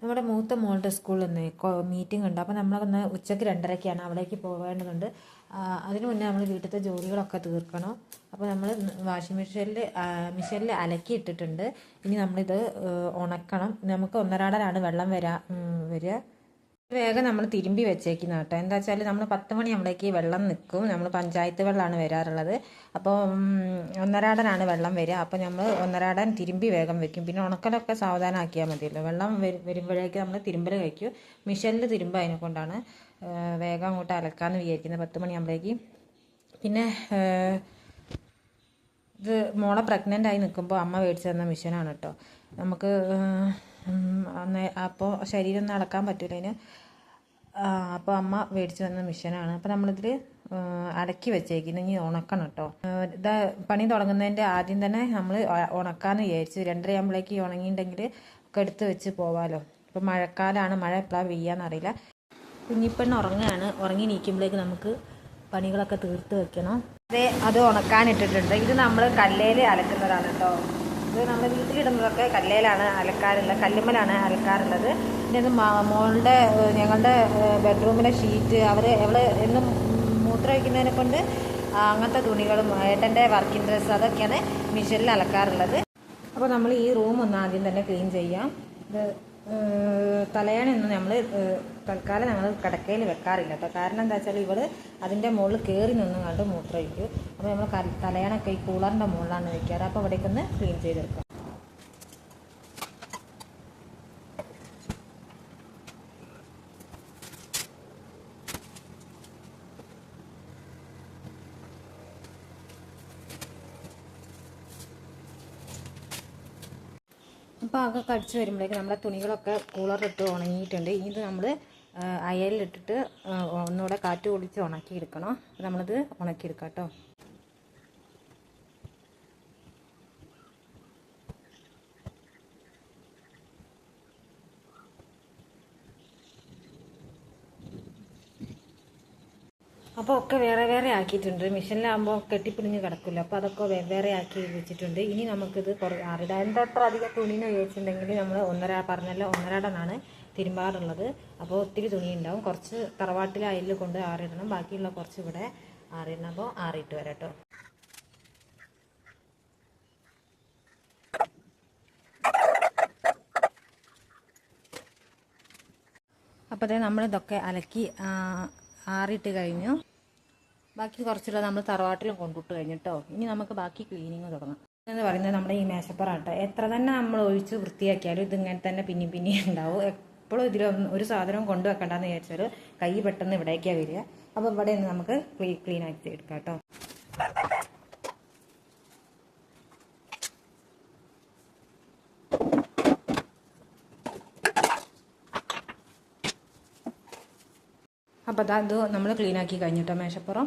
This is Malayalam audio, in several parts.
നമ്മുടെ മൂത്ത മോളുടെ സ്കൂളിൽ നിന്ന് മീറ്റിംഗ് ഉണ്ട്. അപ്പോൾ നമ്മളൊന്ന് ഉച്ചയ്ക്ക് 2:30-ക്കാണ് അവിടേക്ക് പോകേണ്ടതുണ്ട്. അതിന് മുന്നേ നമ്മൾ വീട്ടിലത്തെ ജോലികളൊക്കെ തീർക്കണം. അപ്പോൾ നമ്മൾ വാഷിംഗ് മെഷീനിൽ അലക്കി ഇട്ടിട്ടുണ്ട്. ഇനി നമ്മളിത് ഉണക്കണം. നമുക്ക് ഒന്നരാടനാണ് വെള്ളം വരിക. വേഗം നമ്മൾ തിരുമ്പി വെച്ചേക്കുന്ന കേട്ടോ. എന്താ വെച്ചാൽ നമ്മൾ 10 മണിയാകുമ്പോഴേക്ക് വെള്ളം നിൽക്കും. നമ്മൾ പഞ്ചായത്ത് വെള്ളമാണ് വരാറുള്ളത്. അപ്പോൾ ഒന്നരാടനാണ് വെള്ളം വരിക. അപ്പോൾ നമ്മൾ ഒന്നരാടൻ തിരുമ്പി വേഗം വെക്കും. പിന്നെ ഉണക്കലൊക്കെ സാവധാനം ആക്കിയാൽ മതിയല്ലോ. വെള്ളം വരുമ്പോഴേക്ക് നമ്മൾ തിരുമ്പൽ കഴിക്കും. മിഷനിൽ തിരുമ്പ് അതിനെ കൊണ്ടാണ് വേഗം അങ്ങോട്ട് അലക്കാമെന്ന് വിചാരിക്കുന്നത് 10 മണിയാകുമ്പോഴേക്ക്. പിന്നെ ഇത് മോളെ പ്രഗ്നൻ്റ് ആയി നിൽക്കുമ്പോൾ അമ്മ മേടിച്ച് തന്ന മിഷനാണ് കേട്ടോ. നമുക്ക് അപ്പോൾ ശരീരം ഒന്നും അളക്കാൻ പറ്റില്ല അതിന്. അപ്പോൾ അമ്മ മേടിച്ച് തന്ന മിഷനാണ്. അപ്പോൾ നമ്മളിതിൽ അടക്കി വെച്ചേക്കുന്നു. ഇനി ഉണക്കണം കേട്ടോ. ഇത് പണി തുടങ്ങുന്നതിൻ്റെ ആദ്യം തന്നെ നമ്മൾ ഉണക്കാമെന്ന് വിചാരിച്ചു. 2:30 ആകുമ്പോഴേക്ക് ഉണങ്ങിയിട്ടുണ്ടെങ്കിൽ ഒക്കെ എടുത്ത് വെച്ച് പോവാമല്ലോ. ഇപ്പോൾ മഴക്കാലമാണ്, മഴ എപ്പോഴാണ് പെയ്യാന്നറിയില്ല. കുഞ്ഞിപ്പെണ്ണ് ഉറങ്ങുകയാണ്. ഉറങ്ങി നീക്കുമ്പോഴേക്ക് നമുക്ക് പണികളൊക്കെ തീർത്ത് വെക്കണം. അത് ഉണക്കാനിട്ടിട്ടുണ്ട്. ഇത് നമ്മൾ കല്ലേൽ അലക്കുന്നതാണ് കേട്ടോ. ഇത് നമ്മൾ വീട്ടിലിടുന്നതൊക്കെ കല്ലേലാണ് അലക്കാറുള്ളത്, കല്ലുമ്മലാണ് അലക്കാറുള്ളത്. പിന്നെ ഇത് ഞങ്ങളുടെ ബെഡ്റൂമിലെ ഷീറ്റ് അവൾ എന്നും മൂത്രം വയ്ക്കുന്നതിനെ കൊണ്ട് അങ്ങനത്തെ തുണികളും ഏട്ടൻ്റെ വർക്കിംഗ് ഡ്രസ്സ് അതൊക്കെയാണ് മിഷനിൽ അലക്കാറുള്ളത്. അപ്പോൾ നമ്മൾ ഈ റൂം ഒന്ന് ആദ്യം തന്നെ ക്ലീൻ ചെയ്യാം. ഇത് തലയാണൊന്നും നമ്മൾ തൽക്കാലം ഞങ്ങൾ കിടക്കയിൽ വെക്കാറില്ല കേട്ടോ. കാരണം എന്താ വെച്ചാൽ ഇവൾ അതിൻ്റെ മുകളിൽ കയറി നിന്നും കണ്ട് മൂത്രമൊഴിക്കും. അപ്പോൾ നമ്മൾ തലയാണൊക്കെ ഈ കൂളറിൻ്റെ മുകളിലാണ് വെക്കാറ്. അപ്പോൾ അവിടേക്കൊന്ന് ക്ലീൻ ചെയ്തെടുക്കാം. അപ്പോൾ അതൊക്കെ അടിച്ച് വരുമ്പോഴേക്ക് നമ്മുടെ തുണികളൊക്കെ കൂളറിലിട്ട് ഉണങ്ങിയിട്ടുണ്ട്. ഇത് നമ്മൾ അയലിലിട്ടിട്ട് ഒന്നുകൂടെ കാറ്റ് കൊള്ളിച്ച് ഉണക്കിയെടുക്കണം. നമ്മളിത് ഉണക്കിയെടുക്കാം കേട്ടോ. അപ്പോൾ ഒക്കെ വേറെ വേറെ ആക്കിയിട്ടുണ്ട്. മിഷനിലാകുമ്പോൾ കെട്ടിപ്പിടിഞ്ഞ് കിടക്കില്ല. അപ്പോൾ അതൊക്കെ വേറെ ആക്കി വെച്ചിട്ടുണ്ട്. ഇനി നമുക്കിത് ആറിടാൻ്റെ അത്ര അധികം തുണിന്ന് ചോദിച്ചിട്ടുണ്ടെങ്കിൽ നമ്മൾ ഒന്നരാടനാണ് തിരുമ്പാറുള്ളത്. അപ്പോൾ ഒത്തിരി തുണി ഉണ്ടാവും. കുറച്ച് തറവാട്ടിലെ അയലിൽ കൊണ്ട് ആറിടണം. ബാക്കിയുള്ള കുറച്ച് ഇവിടെ ആറിടണം. അപ്പോൾ ആറിയിട്ട് വരാം കേട്ടോ. അപ്പോൾ അതേ നമ്മളിതൊക്കെ അലക്കി ആറിയിട്ട് കഴിഞ്ഞു. ബാക്കി കുറച്ചുള്ള നമ്മൾ തറവാട്ടിലും കൊണ്ടിട്ട് കഴിഞ്ഞിട്ടോ. ഇനി നമുക്ക് ബാക്കി ക്ലീനിങ് തുടങ്ങാം. എന്ന് പറയുന്നത് നമ്മുടെ ഈ മേശപ്പുറാട്ടോ. എത്ര തന്നെ നമ്മൾ ഒഴിച്ച് വൃത്തിയാക്കിയാലും ഇതിങ്ങനെ തന്നെ പിന്നെയും ഉണ്ടാവും. എപ്പോഴും ഇതിലൊന്നും ഒരു സാധനവും കൊണ്ടുവെക്കണ്ടെന്ന് വിചാരിച്ചാൽ കൈ പെട്ടെന്ന് ഇവിടേക്കാണ് വരിക. അപ്പോൾ ഇവിടെ നിന്ന് നമുക്ക് ക്ലീൻ ആക്കി എടുക്കാം കേട്ടോ. അപ്പോൾ അത് നമ്മൾ ക്ലീനാക്കി കഴിഞ്ഞിട്ടോ മേശപ്പുറം.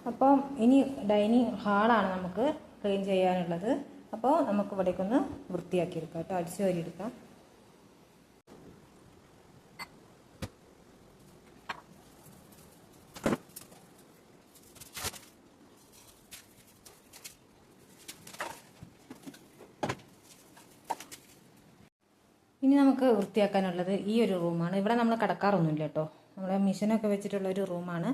അപ്പം ഇനി ഡൈനിങ് ഹാളാണ് നമുക്ക് ക്ലീൻ ചെയ്യാനുള്ളത്. അപ്പോൾ നമുക്ക് ഇവിടേക്കൊന്ന് വൃത്തിയാക്കി എടുക്കാം കേട്ടോ. അടിച്ചു വാരി എടുക്കാം. ഇനി നമുക്ക് വൃത്തിയാക്കാനുള്ളത് ഈ ഒരു റൂമാണ്. ഇവിടെ നമ്മൾ കിടക്കാറൊന്നുമില്ല കേട്ടോ. നമ്മളെ മിഷനൊക്കെ വെച്ചിട്ടുള്ള ഒരു റൂമാണ്.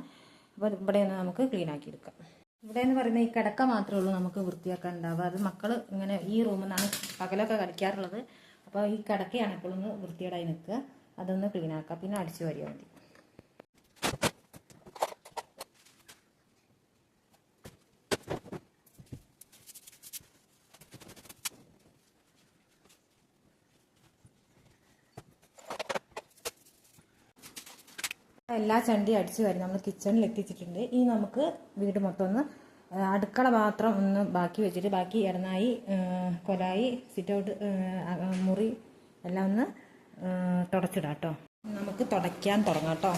അപ്പോൾ ഇവിടെ നിന്ന് നമുക്ക് ക്ലീൻ ആക്കി എടുക്കാം. ഇവിടെ എന്ന് പറയുന്നത് ഈ കിടക്ക മാത്രമേ ഉള്ളൂ നമുക്ക് വൃത്തിയാക്കാൻ ഉണ്ടാവുക. അത് മക്കൾ ഇങ്ങനെ ഈ റൂമിൽ നിന്നാണ് പകലൊക്കെ കളിക്കാറുള്ളത്. അപ്പോൾ ഈ കിടക്കയാണ് എപ്പോഴൊന്ന് വൃത്തിയേടായി നിൽക്കുക. അതൊന്ന് ക്ലീൻ ആക്കാം. പിന്നെ അടിച്ചു വാരിയാൽ മതി. എല്ലാ ചണ്ടിയും അടിച്ചു വരും. നമ്മൾ കിച്ചണിൽ എത്തിച്ചിട്ടുണ്ട്. ഇനി നമുക്ക് വീട് മൊത്തം ഒന്ന് അടുക്കള മാത്രം ഒന്ന് ബാക്കി വെച്ചിട്ട് ബാക്കി ഇടനായി കൊലായി സിറ്റ് ഔട്ട് മുറി എല്ലാം ഒന്ന് തുടച്ചിടാം കേട്ടോ. നമുക്ക് തുടയ്ക്കാൻ തുടങ്ങാം കേട്ടോ.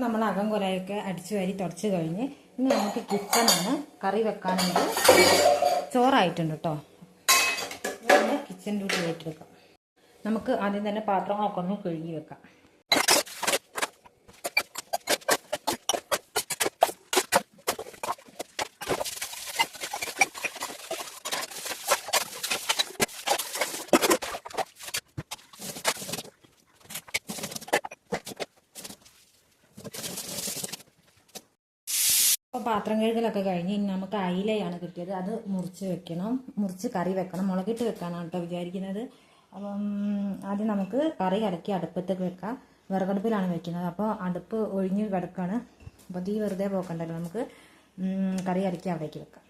നമ്മൾ അകം കൊലയൊക്കെ അടിച്ചു വാരി തുടച്ച് കഴിഞ്ഞ് ഇനി നമുക്ക് കിച്ചണാണ്. കറി വെക്കാനുണ്ട്. ചോറായിട്ടുണ്ട് കേട്ടോ. ഇനി കിച്ചൺ ഡ്യൂട്ടി ഏറ്റെടുക്കാം. നമുക്ക് ആദ്യം തന്നെ പാത്രങ്ങളൊക്കെ ഒന്ന് കഴുകി വെക്കാം. അപ്പോൾ പാത്രം കഴുകലൊക്കെ കഴിഞ്ഞ് ഇനി നമുക്ക് അയിലയാണ് കിട്ടിയത്. അത് മുറിച്ച് വെക്കണം. മുറിച്ച് കറി വെക്കണം. മുളകിട്ട് വെക്കാനാണ് കേട്ടോ വിചാരിക്കുന്നത്. അപ്പം ആദ്യം നമുക്ക് കറി കലക്കി അടുപ്പത്തേക്ക് വെക്കാം. വിറകടുപ്പിലാണ് വെക്കുന്നത്. അപ്പോൾ അടുപ്പ് ഒഴിഞ്ഞ് കിടക്കുകയാണ്. അപ്പോൾ തീ വെറുതെ പോക്കണ്ടല്ലോ. നമുക്ക് കറി കലക്കി അവിടേക്ക് വെക്കാം.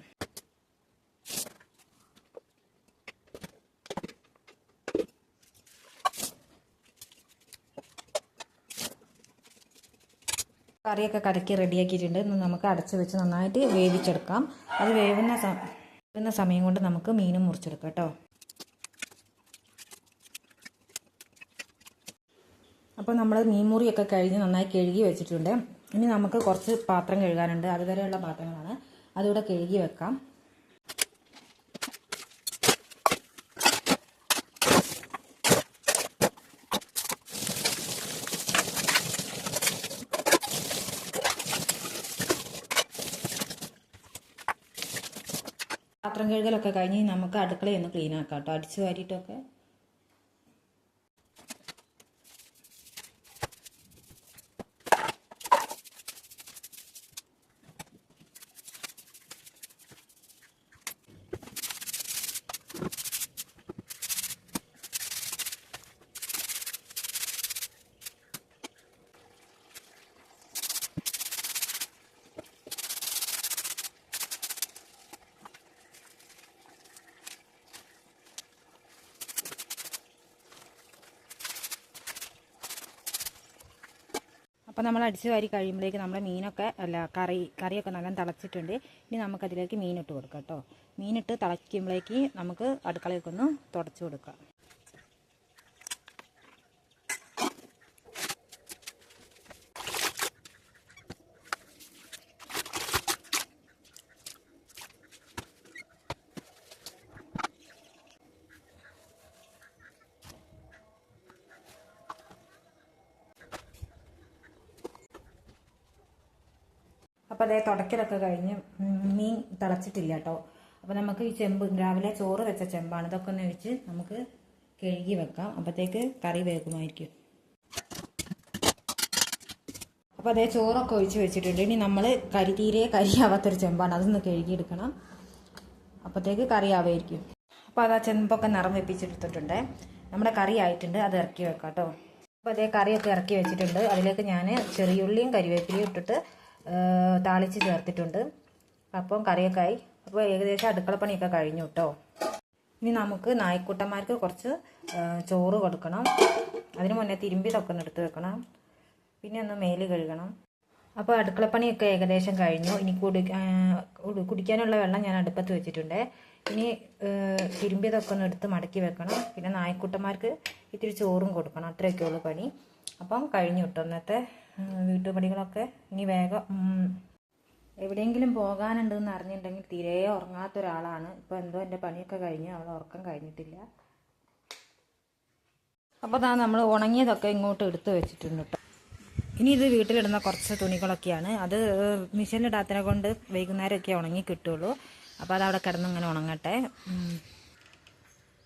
കറിയൊക്കെ കലക്കി റെഡിയാക്കിയിട്ടുണ്ട്. നമുക്ക് അടച്ച് വെച്ച് നന്നായിട്ട് വേവിച്ചെടുക്കാം. അത് വേവുന്ന സമയം കൊണ്ട് നമുക്ക് മീനും മുറിച്ചെടുക്കാം കേട്ടോ. അപ്പോൾ നമ്മൾ മീൻ മുറിയൊക്കെ കഴിഞ്ഞ് നന്നായി കഴുകി വെച്ചിട്ടുണ്ട്. ഇനി നമുക്ക് കുറച്ച് പാത്രം കഴുകാനുണ്ട്. അതുവരെയുള്ള പാത്രങ്ങളാണ്. അതുകൂടെ കഴുകി വെക്കാം. പാത്രം കഴുകലൊക്കെ കഴിഞ്ഞ് നമുക്ക് അടുക്കളയൊന്ന് ക്ലീൻ ആക്കാം കേട്ടോ. അടിച്ചു വാരിയിട്ടൊക്കെ. അപ്പോൾ നമ്മൾ അടിച്ച് വാരി കഴിയുമ്പോഴേക്ക് നമ്മുടെ മീനൊക്കെ കറിയൊക്കെ നല്ല തിളച്ചിട്ടുണ്ട്. ഇനി നമുക്കതിലേക്ക് മീനിട്ട് കൊടുക്കാം കേട്ടോ. മീനിട്ട് തിളയ്ക്കുമ്പോഴേക്ക് നമുക്ക് അടുക്കളയൊക്കെ ഒന്ന് തുടച്ച് കൊടുക്കാം. അപ്പോൾ അതേ തുടക്കലൊക്കെ കഴിഞ്ഞ് മീൻ തിളച്ചിട്ടില്ല കേട്ടോ. അപ്പോൾ നമുക്ക് ഈ ചെമ്പ് രാവിലെ ചോറ് വെച്ച ചെമ്പാണ്. ഇതൊക്കെ ഒന്ന് ഒഴിച്ച് നമുക്ക് കഴുകി വെക്കാം. അപ്പോഴത്തേക്ക് കറി വേകുമായിരിക്കും. അപ്പോൾ അതേ ചോറൊക്കെ ഒഴിച്ച് വെച്ചിട്ടുണ്ട്. ഇനി നമ്മൾ തീരെ കരിയാവാത്തൊരു ചെമ്പാണ്. അതൊന്ന് കഴുകിയെടുക്കണം. അപ്പോഴത്തേക്ക് കറി ആവുമായിരിക്കും. അപ്പോൾ അത് ആ ചെമ്പൊക്കെ നിറം വെപ്പിച്ചെടുത്തിട്ടുണ്ട്. നമ്മുടെ കറി ആയിട്ടുണ്ട്. അത് ഇറക്കി വെക്കാം കേട്ടോ. അപ്പോൾ അതേ കറിയൊക്കെ ഇറക്കി വെച്ചിട്ടുണ്ട്. അതിലേക്ക് ഞാൻ ചെറിയുള്ളിയും കരിവേപ്പിലയും ഇട്ടിട്ട് താളിച്ച് ചേർത്തിട്ടുണ്ട്. അപ്പം കറിയൊക്കെ ആയി. അപ്പോൾ ഏകദേശം അടുക്കളപ്പണിയൊക്കെ കഴിഞ്ഞു കേട്ടോ. ഇനി നമുക്ക് നായ്ക്കുട്ടന്മാർക്ക് കുറച്ച് ചോറ് കൊടുക്കണം. അതിന് മുന്നേ തിരുമ്പിയതൊക്കെ ഒന്ന് എടുത്ത് വെക്കണം. പിന്നെ ഒന്ന് മേല് കഴുകണം. അപ്പോൾ അടുക്കളപ്പണിയൊക്കെ ഏകദേശം കഴിഞ്ഞു. ഇനി കുടിക്കാനുള്ള വെള്ളം ഞാൻ അടുപ്പത്ത് വെച്ചിട്ടുണ്ട്. ഇനി തിരുമ്പിയതൊക്കെ ഒന്ന് എടുത്ത് മടക്കി വെക്കണം. പിന്നെ നായ്ക്കുട്ടന്മാർക്ക് ഇത്തിരി ചോറും കൊടുക്കണം. അത്രയൊക്കെ ഉള്ളൂ പണി. അപ്പം കഴിഞ്ഞു കേട്ടോ ഇന്നത്തെ വീട്ടുപണികളൊക്കെ. ഇനി വേഗം എവിടെയെങ്കിലും പോകാനുണ്ടെന്ന് അറിഞ്ഞിട്ടുണ്ടെങ്കിൽ തീരെ ഉറങ്ങാത്ത ഒരാളാണ്. ഇപ്പോൾ എന്തോ എൻ്റെ പണിയൊക്കെ കഴിഞ്ഞു. അവൾ ഉറക്കം കഴിഞ്ഞിട്ടില്ല. അപ്പോൾ അതാ നമ്മൾ ഉണങ്ങിയതൊക്കെ ഇങ്ങോട്ട് എടുത്ത് വെച്ചിട്ടുണ്ട് കേട്ടോ. ഇനി ഇത് വീട്ടിലിടുന്ന കുറച്ച് തുണികളൊക്കെയാണ്. അത് മെഷീനിലിടാത്തതിനെ കൊണ്ട് വൈകുന്നേരമൊക്കെ ഉണങ്ങി കിട്ടുള്ളൂ. അപ്പോൾ അതവിടെ കിടന്നിങ്ങനെ ഉണങ്ങട്ടെ.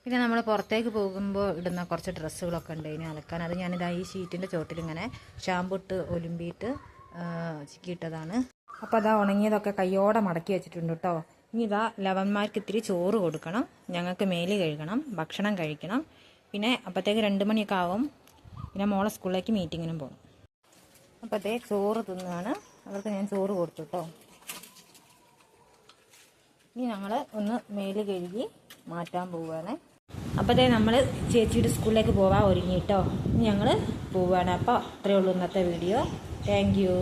പിന്നെ നമ്മൾ പുറത്തേക്ക് പോകുമ്പോൾ ഇടുന്ന കുറച്ച് ഡ്രസ്സുകളൊക്കെ ഉണ്ട് ഇനി അലക്കാൻ. അത് ഞാനിതാ ഈ ഷീറ്റിൻ്റെ ചോട്ടിലിങ്ങനെ ഷാമ്പു ഇട്ട് ഒലുമ്പിയിട്ട് ചിക്കിയിട്ടതാണ്. അപ്പോൾ അതാ ഉണങ്ങിയതൊക്കെ കയ്യോടെ മടക്കി വെച്ചിട്ടുണ്ട് കേട്ടോ. ഇനി ഇതാ ലവന്മാർക്ക് ഇത്തിരി ചോറ് കൊടുക്കണം. ഞങ്ങൾക്ക് മേല് കഴുകണം. ഭക്ഷണം കഴിക്കണം. പിന്നെ അപ്പോഴത്തേക്ക് 2 മണിയൊക്കെ ആവും. പിന്നെ മോളെ സ്കൂളിലേക്ക് മീറ്റിങ്ങിനും പോകണം. അപ്പോൾ അതേ ചോറ് തിന്നാണ്. അവർക്ക് ഞാൻ ചോറ് കൊടുത്തു കേട്ടോ. ഇനി ഞങ്ങൾ ഒന്ന് മേല് കഴുകി മാറ്റാൻ പോവുകയാണ്. അപ്പോൾ നമ്മൾ ചേച്ചിയുടെ സ്കൂളിലേക്ക് പോകാൻ ഒരുങ്ങി കേട്ടോ. ഞങ്ങൾ പോവുകയാണ്. അപ്പോൾ അത്രയേ ഉള്ളൂ ഇന്നത്തെ വീഡിയോ. Thank you.